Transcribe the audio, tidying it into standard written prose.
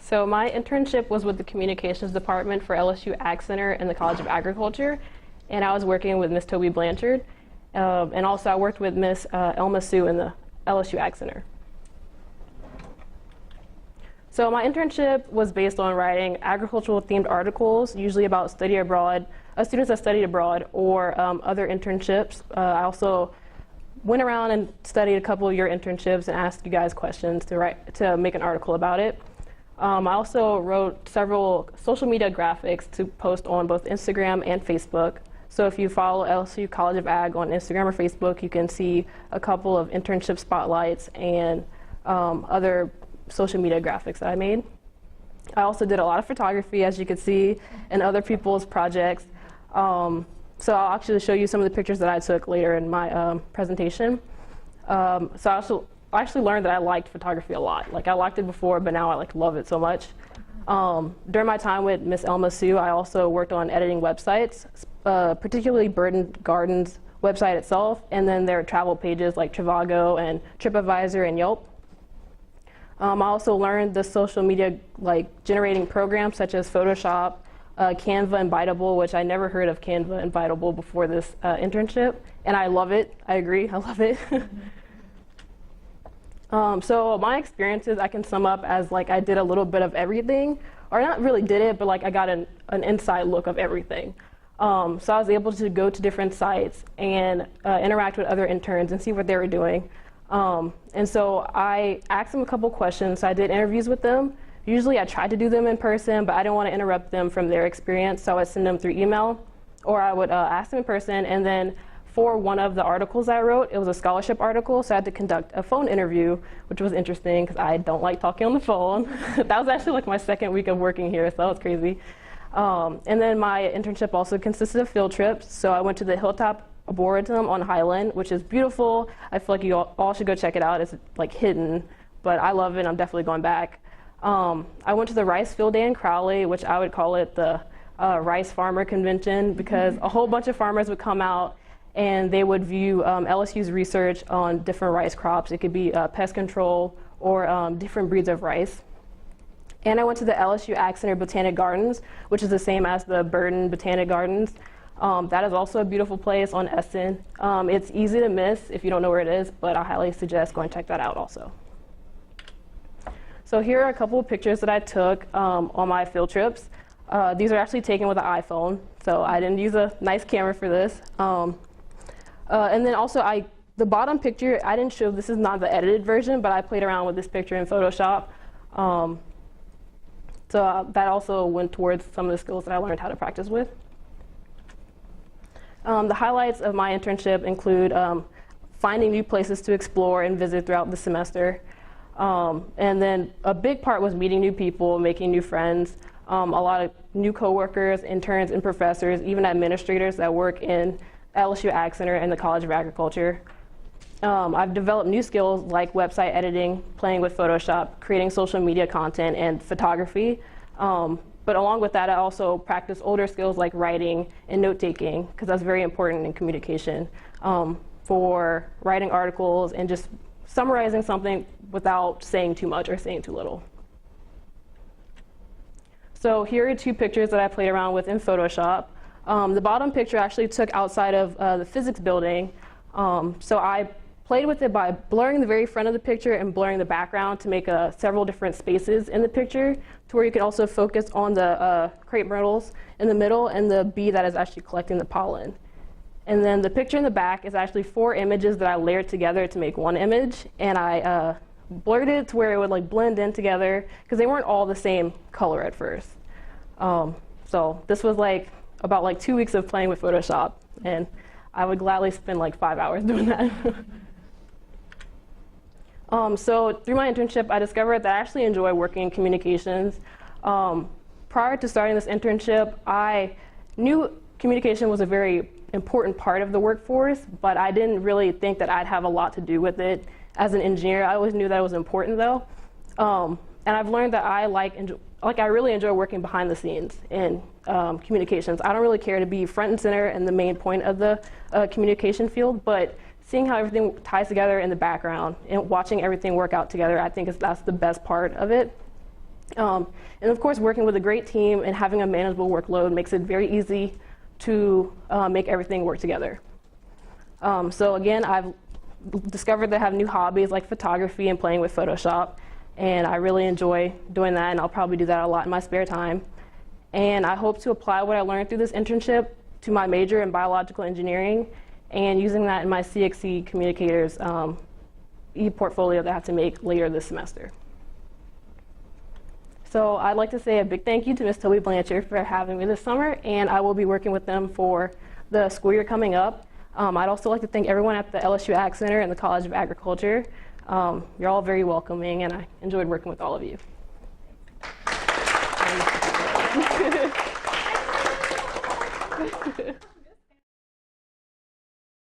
So my internship was with the communications department for LSU AgCenter in the College of Agriculture, and I was working with Miss Toby Blanchard, and also I worked with Miss Elma Sue in the LSU AgCenter. So my internship was based on writing agricultural-themed articles, usually about students that studied abroad, or other internships. I also went around and studied a couple of your internships and asked you guys questions to make an article about it. I also wrote several social media graphics to post on both Instagram and Facebook. So if you follow LSU College of Ag on Instagram or Facebook, you can see a couple of internship spotlights and other social media graphics that I made. I also did a lot of photography, as you can see, in other people's projects. So I'll actually show you some of the pictures that I took later in my presentation. So I actually learned that I liked photography a lot. Like, I liked it before, but now I love it so much. During my time with Miss Elma Sue, I also worked on editing websites, particularly Bird and Garden's website itself, and then their travel pages like Trivago and TripAdvisor and Yelp. I also learned the social media generating programs such as Photoshop, Canva, and Biteable, which I never heard of Canva and Biteable before this internship, and I love it. I agree, I love it. So my experiences I can sum up as I did a little bit of everything, or not really did it, but I got an inside look of everything. So I was able to go to different sites and interact with other interns and see what they were doing. And so I asked them a couple questions. So I did interviews with them. Usually I tried to do them in person, but I didn't want to interrupt them from their experience, so I would send them through email, or I would ask them in person. And then for one of the articles I wrote, it was a scholarship article, so I had to conduct a phone interview, which was interesting because I don't like talking on the phone. That was actually my second week of working here, so that was crazy. And then my internship also consisted of field trips. So I went to the Hilltop Arboretum on Highland, which is beautiful. I feel like you all should go check it out. It's hidden, but I love it. I'm definitely going back. I went to the Rice Field Day in Crowley, which I would call it the Rice Farmer Convention, because a whole bunch of farmers would come out and they would view LSU's research on different rice crops. It could be pest control or different breeds of rice. And I went to the LSU AgCenter Botanic Gardens, which is the same as the Burton Botanic Gardens. That is also a beautiful place on Essen. It's easy to miss if you don't know where it is, but I highly suggest going to check that out also. So here are a couple of pictures that I took on my field trips. These are actually taken with an iPhone, so I didn't use a nice camera for this. And then also, the bottom picture, I didn't show, this is not the edited version, but I played around with this picture in Photoshop. So that also went towards some of the skills that I learned how to practice with. The highlights of my internship include finding new places to explore and visit throughout the semester. And then a big part was meeting new people, making new friends, a lot of new coworkers, interns, and professors, even administrators that work in LSU AgCenter and the College of Agriculture. I've developed new skills like website editing, playing with Photoshop, creating social media content, and photography. But along with that, I also practice older skills like writing and note-taking, because that's very important in communication, for writing articles and just summarizing something without saying too much or saying too little. So here are two pictures that I played around with in Photoshop. The bottom picture I actually took outside of the physics building. So I played with it by blurring the very front of the picture and blurring the background to make several different spaces in the picture, to where you can also focus on the crepe myrtles in the middle and the bee that is actually collecting the pollen. And then the picture in the back is actually 4 images that I layered together to make one image, and I blurred it to where it would blend in together, because they weren't all the same color at first. So this was about 2 weeks of playing with Photoshop, and I would gladly spend 5 hours doing that. So through my internship, I discovered that I actually enjoy working in communications. Prior to starting this internship, I knew communication was a very important part of the workforce, but I didn't really think that I'd have a lot to do with it as an engineer. I always knew that it was important, though. And I've learned that I really enjoy working behind the scenes in communications. I don't really care to be front and center and the main point of the communication field, but seeing how everything ties together in the background and watching everything work out together, I think that's the best part of it. And of course, working with a great team and having a manageable workload makes it very easy to make everything work together. So again, I've discovered that I have new hobbies like photography and playing with Photoshop, and I really enjoy doing that, and I'll probably do that a lot in my spare time. And I hope to apply what I learned through this internship to my major in biological engineering and using that in my CXC communicators e-portfolio that I have to make later this semester. So I'd like to say a big thank you to Ms. Toby Blanchard for having me this summer, and I will be working with them for the school year coming up. I'd also like to thank everyone at the LSU AgCenter and the College of Agriculture. You're all very welcoming, and I enjoyed working with all of you. Thank you.